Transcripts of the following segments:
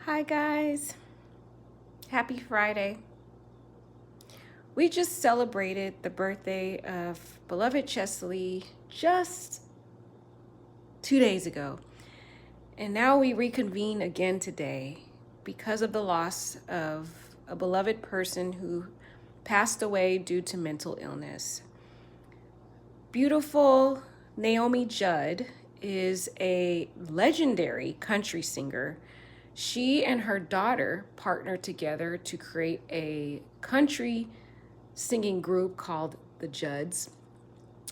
Hi, guys. Happy Friday. We just celebrated the birthday of beloved Chesley just 2 days ago. And now we reconvene again today because of the loss of a beloved person who passed away due to mental illness. Beautiful Naomi Judd is a legendary country singer. She and her daughter partnered together to create a country singing group called the Judds.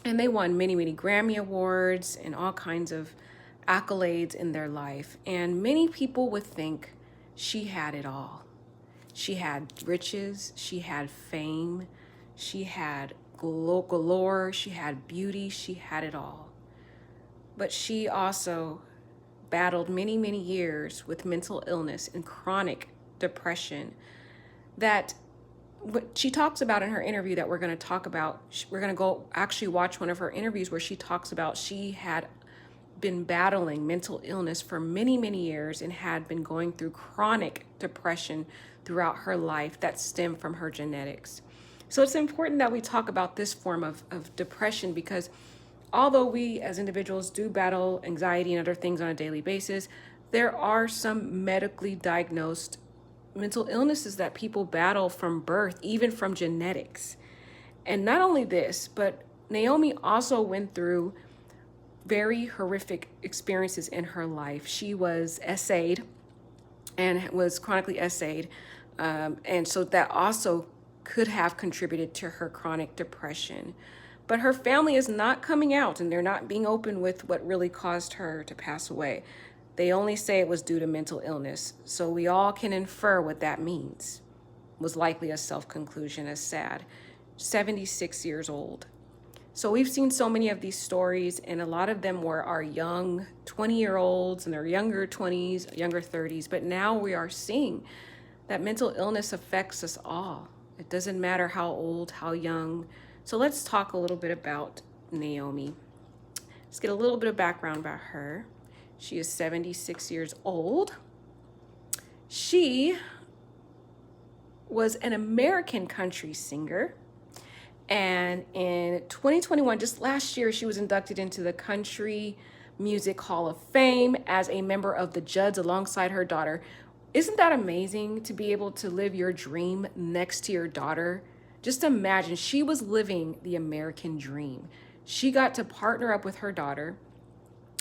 And they won many, many Grammy Awards and all kinds of accolades in their life. And many people would think she had it all. She had riches, she had fame, she had galore, she had beauty, she had it all. But she also battled many, many years with mental illness and chronic depression that what she talks about in her interview that we're going to talk about. We're going to go actually watch one of her interviews where she talks about she had been battling mental illness for many, many years and had been going through chronic depression throughout her life that stemmed from her genetics. So it's important that we talk about this form of depression because although we as individuals do battle anxiety and other things on a daily basis, there are some medically diagnosed mental illnesses that people battle from birth, even from genetics. And not only this, but Naomi also went through very horrific experiences in her life. She was essayed and was chronically essayed. And so that also could have contributed to her chronic depression. But her family is not coming out and they're not being open with what really caused her to pass away. They only say it was due to mental illness. So we all can infer what that means. Was likely a self-conclusion, as sad. 76 years old. So we've seen so many of these stories, and a lot of them were our young 20-year-olds and their younger 20s, younger 30s. But now we are seeing that mental illness affects us all. It doesn't matter how old, how young. So let's talk a little bit about Naomi. Let's get a little bit of background about her. She is 76 years old. She was an American country singer. And in 2021, just last year, she was inducted into the Country Music Hall of Fame as a member of the Judds alongside her daughter. Isn't that amazing to be able to live your dream next to your daughter? Just imagine, she was living the American dream. She got to partner up with her daughter,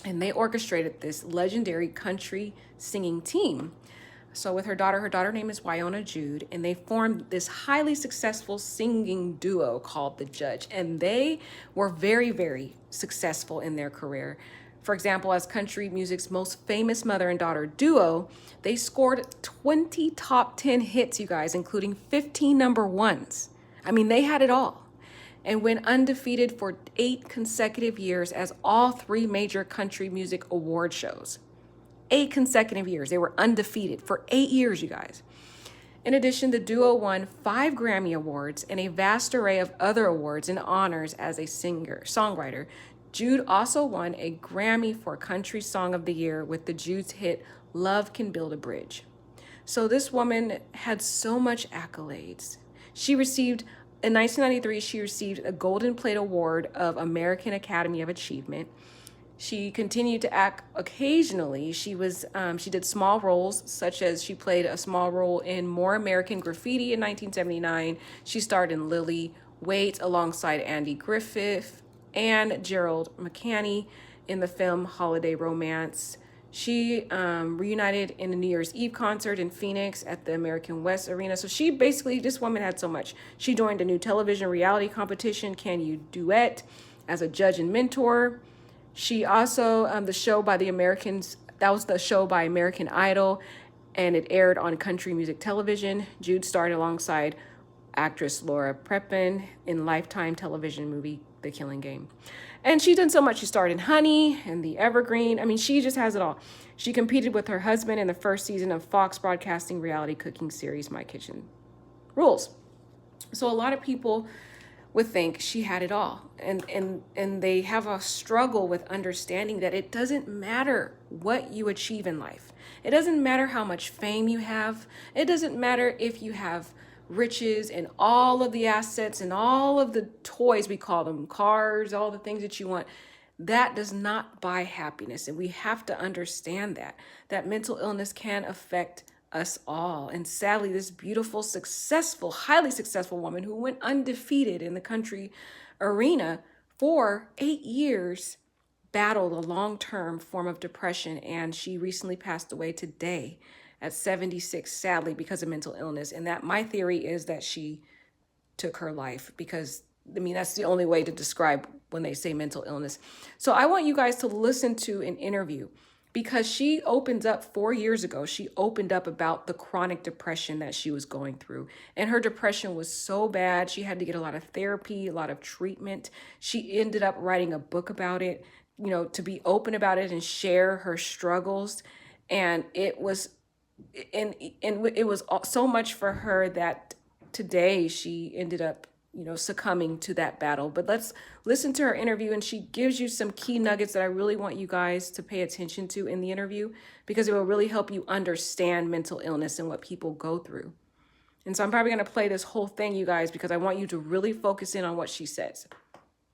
and they orchestrated this legendary country singing team. So with her daughter name is Naomi Judd, and they formed this highly successful singing duo called the Judds. And they were very, very successful in their career. For example, as country music's most famous mother and daughter duo, they scored 20 top 10 hits, you guys, including 15 number ones. I mean, they had it all. And went undefeated for 8 consecutive years as all 3 major country music award shows. 8 consecutive years. They were undefeated for 8 years, you guys. In addition, the duo won 5 Grammy Awards and a vast array of other awards and honors as a songwriter. Judd also won a Grammy for Country Song of the Year with the Judds hit Love Can Build a Bridge. So this woman had so much accolades. In 1993, she received a Golden Plate Award of American Academy of Achievement. She continued to act occasionally. She did small roles, such as she played a small role in More American Graffiti in 1979. She starred in Lily Wait alongside Andy Griffith and Gerald McCanny in the film Holiday Romance. She reunited in a New Year's Eve concert in Phoenix at the American West Arena. So this woman had so much. She joined a new television reality competition, Can You Duet, as a judge and mentor. She also, the show by American Idol, and it aired on country music television. Judd starred alongside actress Laura Prepon in Lifetime television movie, The Killing Game. And she's done so much. She starred in Honey and The Evergreen. I mean, she just has it all. She competed with her husband in the first season of Fox Broadcasting reality cooking series, My Kitchen Rules. So a lot of people would think she had it all. And they have a struggle with understanding that it doesn't matter what you achieve in life. It doesn't matter how much fame you have. It doesn't matter if you have riches and all of the assets and all of the toys, we call them cars, all the things that you want. That does not buy happiness. And we have to understand that mental illness can affect us all. And sadly, this beautiful, successful, highly successful woman who went undefeated in the country arena for 8 years battled a long-term form of depression, and she recently passed away today at 76, sadly, because of mental illness. And that my theory is that she took her life, because I mean, that's the only way to describe when they say mental illness. So I want you guys to listen to an interview, because she opened up 4 years ago. She opened up about the chronic depression that she was going through. And her depression was so bad. She had to get a lot of therapy, a lot of treatment. She ended up writing a book about it, to be open about it and share her struggles. And it was, and it was so much for her that today she ended up succumbing to that battle. But let's listen to her interview, and she gives you some key nuggets that I really want you guys to pay attention to in the interview, because it will really help you understand mental illness and what people go through. And so I'm probably going to play this whole thing, you guys, because I want you to really focus in on what she says.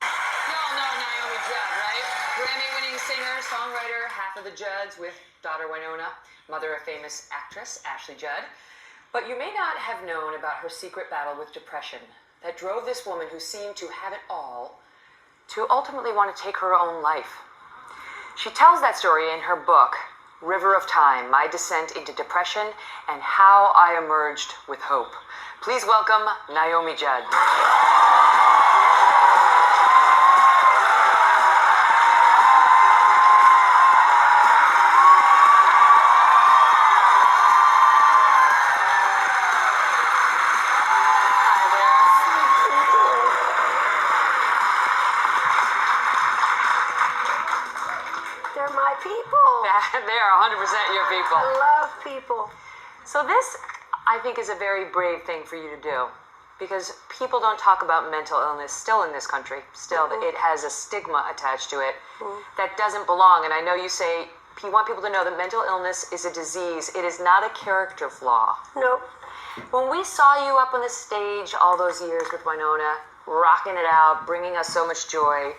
You all know Naomi Judd, right? Grammy-winning singer, songwriter, half of the Judds with daughter Winona, mother of famous actress Ashley Judd. But you may not have known about her secret battle with depression that drove this woman, who seemed to have it all, to ultimately want to take her own life. She tells that story in her book, River of Time, My Descent into Depression and How I Emerged with Hope. Please welcome Naomi Judd. They're my people. They are 100% your people. I love people. So this, I think, is a very brave thing for you to do, because people don't talk about mental illness still in this country. Still, it has a stigma attached to it that doesn't belong. And I know you say you want people to know that mental illness is a disease. It is not a character flaw. Nope. When we saw you up on the stage all those years with Winona, rocking it out, bringing us so much joy,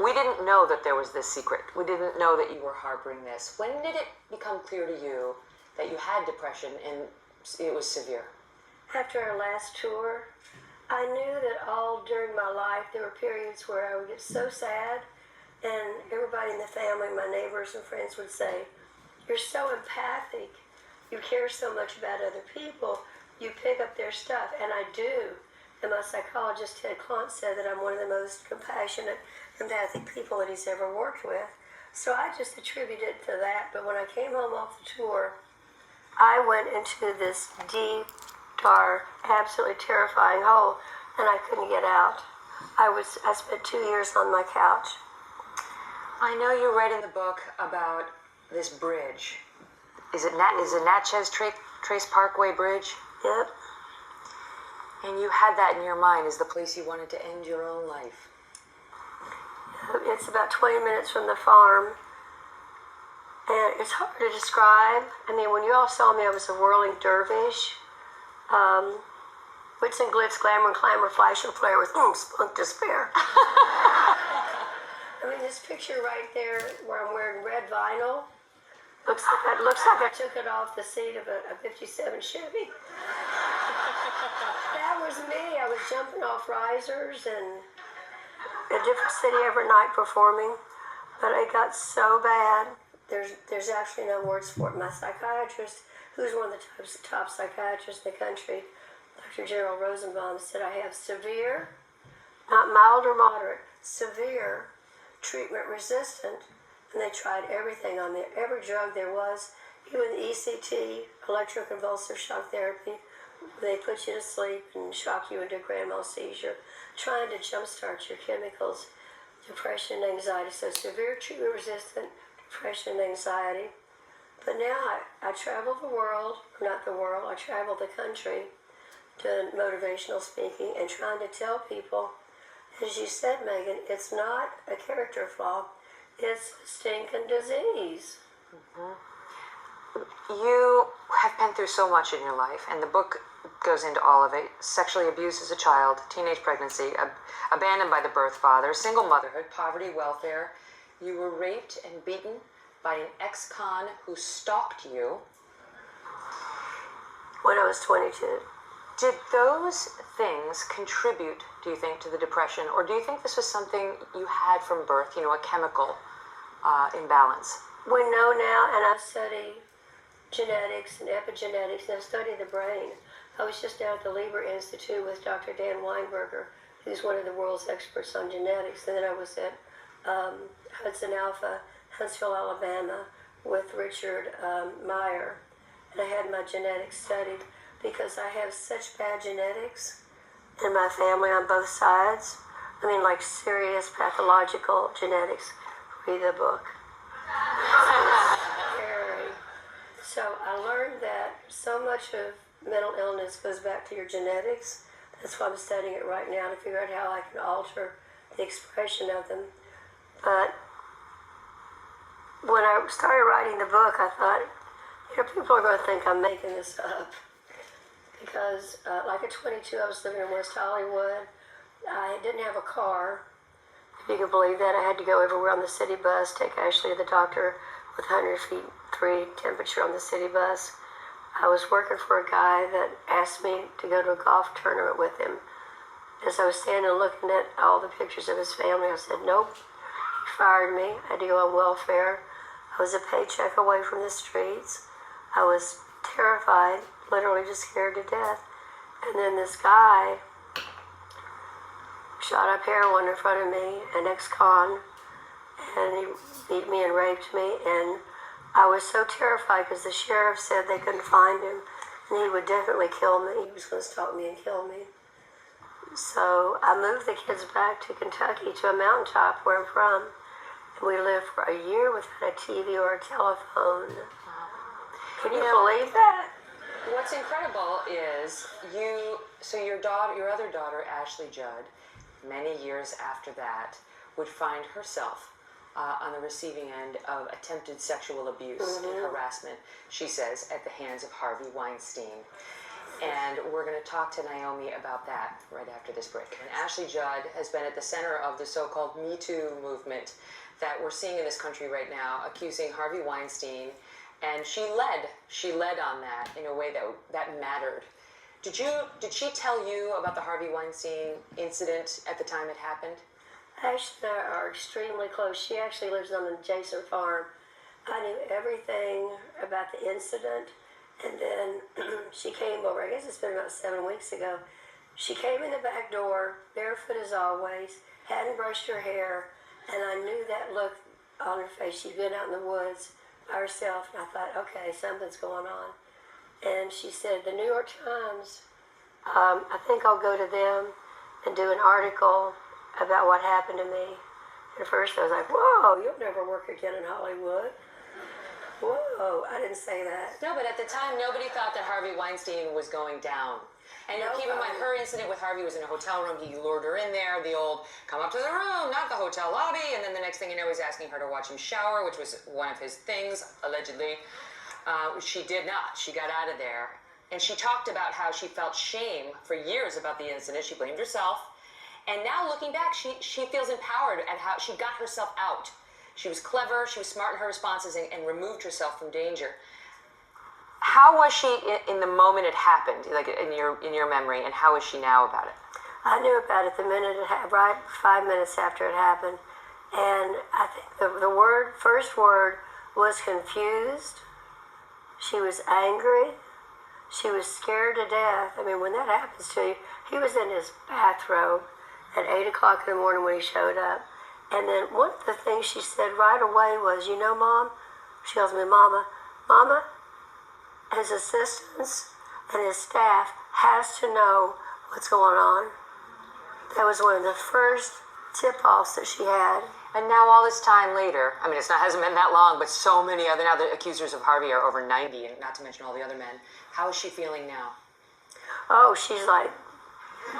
we didn't know that there was this secret. We didn't know that you were harboring this. When did it become clear to you that you had depression and it was severe? After our last tour, I knew that all during my life there were periods where I would get so sad, and everybody in the family, my neighbors and friends would say, "You're so empathic. You care so much about other people. You pick up their stuff." And I do. And my psychologist, Ted Clont, said that I'm one of the most compassionate, empathic people that he's ever worked with. So I just attribute it to that. But when I came home off the tour, I went into this deep, dark, absolutely terrifying hole, and I couldn't get out. I spent 2 years on my couch. I know you read in the book about this bridge. Is it Natchez Trace Parkway Bridge? Yep. And you had that in your mind as the place you wanted to end your own life. It's about 20 minutes from the farm, and it's hard to describe. I mean, when you all saw me, I was a whirling dervish. Wits and glitz, glamour and clamor, flash and flare with spunk despair. I mean, this picture right there where I'm wearing red vinyl, looks like I took it off the seat of a 57 Chevy. That was me. I was jumping off risers and a different city every night performing, but it got so bad. There's actually no words for it. My psychiatrist, who's one of the top psychiatrists in the country, Dr. Gerald Rosenbaum, said I have severe, not mild or moderate, severe treatment resistant, and they tried everything on me, every drug there was, even ECT, electroconvulsive shock therapy. They put you to sleep and shock you into grand mal seizure, trying to jumpstart your chemicals, depression and anxiety. So severe treatment resistant, depression and anxiety. But now I travel the world, or not the world, I travel the country, doing motivational speaking and trying to tell people, as you said, Megan, it's not a character flaw, it's a stinking disease. You have been through so much in your life, and the book goes into all of it. Sexually abused as a child, teenage pregnancy, abandoned by the birth father, single motherhood, poverty, welfare. You were raped and beaten by an ex-con who stalked you. When I was 22. Did those things contribute, do you think, to the depression? Or do you think this was something you had from birth, a chemical imbalance? We know now, and I study genetics and epigenetics, and I study the brain. I was just down at the Lieber Institute with Dr. Dan Weinberger, who's one of the world's experts on genetics. And then I was at Hudson Alpha, Huntsville, Alabama, with Richard Meyer. And I had my genetics studied because I have such bad genetics in my family on both sides. I mean, like serious pathological genetics. Read the book. Scary. So I learned that so much of mental illness goes back to your genetics. That's why I'm studying it right now to figure out how I can alter the expression of them. But when I started writing the book, I thought, people are going to think I'm making this up. Because, like at 22, I was living in West Hollywood. I didn't have a car, if you can believe that. I had to go everywhere on the city bus, take Ashley to the doctor with 100 feet 3 temperature on the city bus. I was working for a guy that asked me to go to a golf tournament with him. As I was standing looking at all the pictures of his family, I said, nope. He fired me. I had to go on welfare. I was a paycheck away from the streets. I was terrified, literally just scared to death. And then this guy shot up heroin in front of me, an ex-con, and he beat me and raped me. And I was so terrified because the sheriff said they couldn't find him and he would definitely kill me. He was going to stalk me and kill me. So I moved the kids back to Kentucky to a mountaintop where I'm from. And we lived for a year without a TV or a telephone. Can you believe that? What's incredible is your other daughter, Ashley Judd, many years after that, would find herself on the receiving end of attempted sexual abuse and harassment, she says, at the hands of Harvey Weinstein. And we're going to talk to Naomi about that right after this break. And Ashley Judd has been at the center of the so-called Me Too movement that we're seeing in this country right now, accusing Harvey Weinstein. And she led on that in a way that mattered. Did she tell you about the Harvey Weinstein incident at the time it happened? Ashley and I are extremely close. She actually lives on an adjacent farm. I knew everything about the incident. And then she came over, I guess it's been about 7 weeks ago. She came in the back door, barefoot as always, hadn't brushed her hair, and I knew that look on her face. She'd been out in the woods by herself, and I thought, okay, something's going on. And she said, the New York Times, I think I'll go to them and do an article about what happened to me. At first I was like, whoa, you'll never work again in Hollywood. Whoa, I didn't say that. No, but at the time, nobody thought that Harvey Weinstein was going down. And keep in mind, her incident with Harvey was in a hotel room. He lured her in there, the old, come up to the room, not the hotel lobby. And then the next thing you know, he's asking her to watch him shower, which was one of his things, allegedly. She did not. She got out of there. And she talked about how she felt shame for years about the incident. She blamed herself. And now looking back, she feels empowered at how she got herself out. She was clever, she was smart in her responses, and removed herself from danger. How was she in the moment it happened, like in your memory, and how is she now about it? I knew about it the minute it happened, right 5 minutes after it happened. And I think the first word was confused. She was angry. She was scared to death. I mean, when that happens to you, he was in his bathrobe at 8 o'clock in the morning when he showed up. And then one of the things she said right away was, Mom, she tells me, Mama, his assistants and his staff has to know what's going on. That was one of the first tip-offs that she had. And now all this time later, I mean, hasn't been that long, but so many now the accusers of Harvey are over 90, and not to mention all the other men. How is she feeling now? Oh, she's like,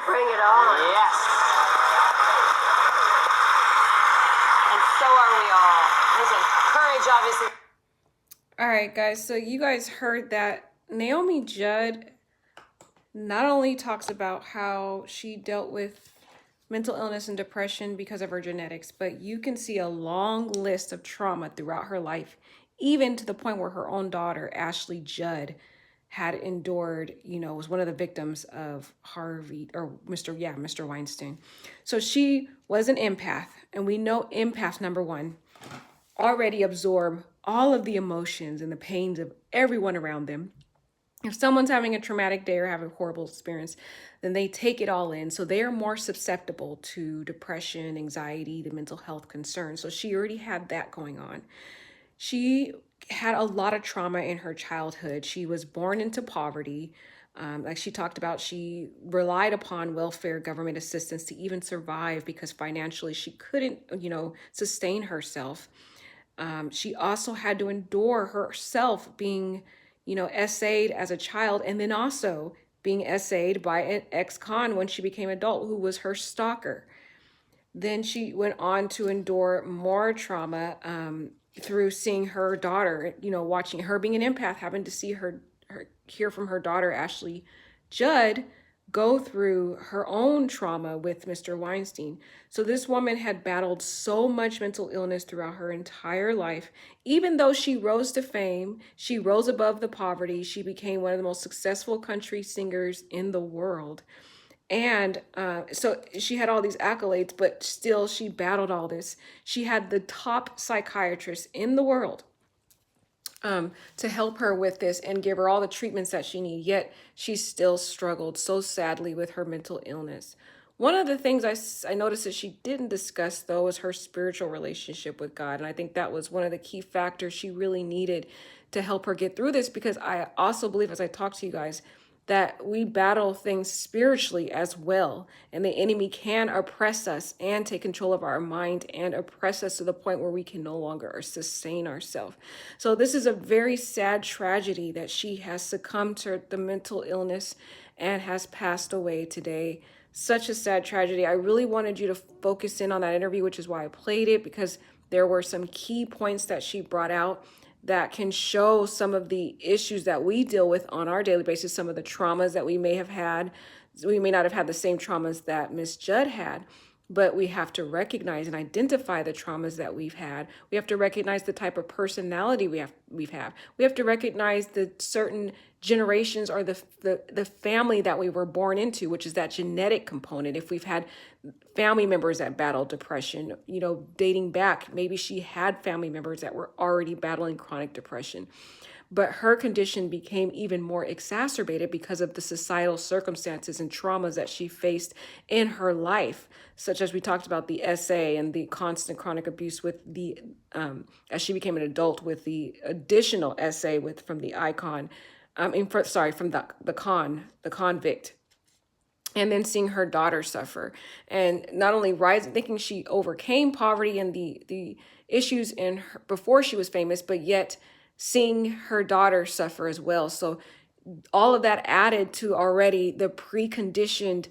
bring it on. Yes. And so are we all. Listen, courage, obviously. All right, guys. So you guys heard that Naomi Judd not only talks about how she dealt with mental illness and depression because of her genetics, but you can see a long list of trauma throughout her life, even to the point where her own daughter, Ashley Judd, had endured, was one of the victims of Mr. Weinstein. So she was an empath, and we know empaths, number one, already absorb all of the emotions and the pains of everyone around them. If someone's having a traumatic day or having a horrible experience, then they take it all in. So they are more susceptible to depression, anxiety, the mental health concerns. So she already had that going on. She had a lot of trauma in her childhood. She was born into poverty. Like she talked about, she relied upon welfare government assistance to even survive because financially she couldn't, sustain herself. She also had to endure herself being, essayed as a child, and then also being essayed by an ex-con when she became adult, who was her stalker. Then she went on to endure more trauma through seeing her daughter, watching her being an empath, having to see her hear from her daughter, Ashley Judd, go through her own trauma with Mr. Weinstein. So this woman had battled so much mental illness throughout her entire life. Even though she rose to fame, she rose above the poverty. She became one of the most successful country singers in the world. And so she had all these accolades, but still she battled all this. She had the top psychiatrist in the world to help her with this and give her all the treatments that she needed. Yet she still struggled so sadly with her mental illness. One of the things I noticed that she didn't discuss, though, was her spiritual relationship with God. And I think that was one of the key factors she really needed to help her get through this, because I also believe, as I talk to you guys, that we battle things spiritually as well. And the enemy can oppress us and take control of our mind and oppress us to the point where we can no longer sustain ourselves. So this is a very sad tragedy that she has succumbed to the mental illness and has passed away today. Such a sad tragedy. I really wanted you to focus in on that interview, which is why I played it, because there were some key points that she brought out that can show some of the issues that we deal with on our daily basis, some of the traumas that we may have had. We may not have had the same traumas that Miss Judd had, but we have to recognize and identify the traumas that we've had. We have to recognize the type of personality we've had. We have to recognize the certain generations or the family that we were born into, which is that genetic component. If we've had family members that battled depression, dating back, maybe she had family members that were already battling chronic depression. But her condition became even more exacerbated because of the societal circumstances and traumas that she faced in her life, such as we talked about the SA and the constant chronic abuse with the, as she became an adult, with the additional SA from the icon, from the convict. And then seeing her daughter suffer, and not only thinking she overcame poverty and the issues in her before she was famous, but yet seeing her daughter suffer as well. So all of that added to already the preconditioned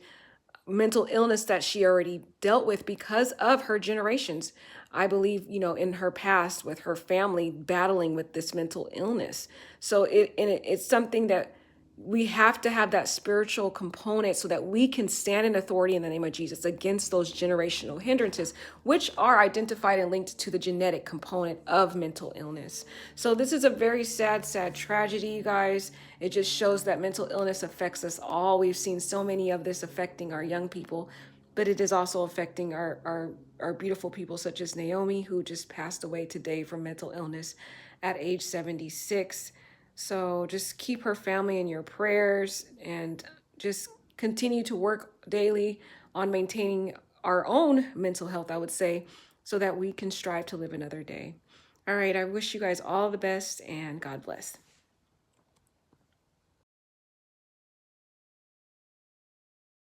mental illness that she already dealt with because of her generations. I believe, in her past with her family battling with this mental illness. So it's something that we have to have, that spiritual component, so that we can stand in authority in the name of Jesus against those generational hindrances, which are identified and linked to the genetic component of mental illness. So this is a very sad, sad tragedy, you guys. It just shows that mental illness affects us all. We've seen so many of this affecting our young people, but it is also affecting our beautiful people, such as Naomi, who just passed away today from mental illness at age 76. So just keep her family in your prayers, and just continue to work daily on maintaining our own mental health, I would say, so that we can strive to live another day. All right, I wish you guys all the best, and God bless.